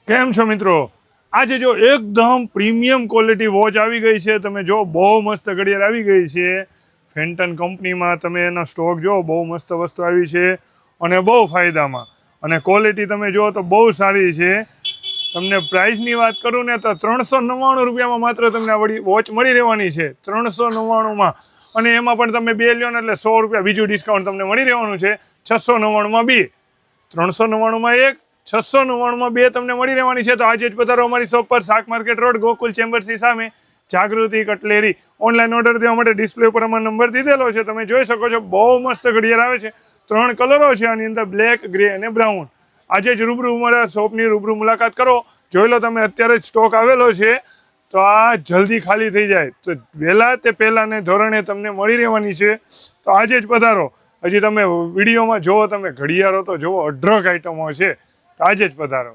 કેમ છો મિત્રો? આજે જો એકદમ પ્રીમિયમ ક્વોલિટી વોચ આવી ગઈ છે. તમે જો બહુ મસ્ત ઘડિયાળ આવી ગઈ છે ફેન્ટન કંપનીમાં. તમે એનો સ્ટોક જો બહુ મસ્ત વસ્તુ આવી છે અને બહુ ફાયદામાં, અને ક્વોલિટી તમે જો તો બહુ સારી છે. તમને પ્રાઇસની વાત કરું ને તો 399 રૂપિયામાં માત્ર તમને આ વોચ મળી રહેવાની છે. 399માં, અને એમાં પણ તમે બે લ્યો ને એટલે 100 રૂપિયા બીજું ડિસ્કાઉન્ટ તમને મળી રહેવાનું છે. 699માં બે, 399માં એક, 699માં બે તમને મળી રહેવાની છે. તો આજે જ પધારો અમારી શોપ પર, શાક માર્કેટ રોડ, ગોકુલ ચેમ્બર્સની સામે, જાગૃતિ કટલેરી. ઓનલાઈન ઓર્ડર દેવા માટે ડિસ્પ્લે ઉપર અમારો નંબર દીધેલો છે, તમે જોઈ શકો છો. બહુ મસ્ત ઘડિયાળ આવે છે. 3 કલરો છે આની અંદર, બ્લેક, ગ્રે અને બ્રાઉન. આજે જ રૂબરૂ અમારા શોપની રૂબરૂ મુલાકાત કરો. જોઈ લો તમે, અત્યારે જ સ્ટોક આવેલો છે. તો આ જલ્દી ખાલી થઈ જાય તો વહેલા તે પહેલાને ધોરણે તમને મળી રહેવાની છે. તો આજે જ પધારો. હજી તમે વિડીયોમાં જોવો, તમે ઘડિયાળો તો જોવો, અઢળક આઈટમો છે. તો આજે જ પધારો.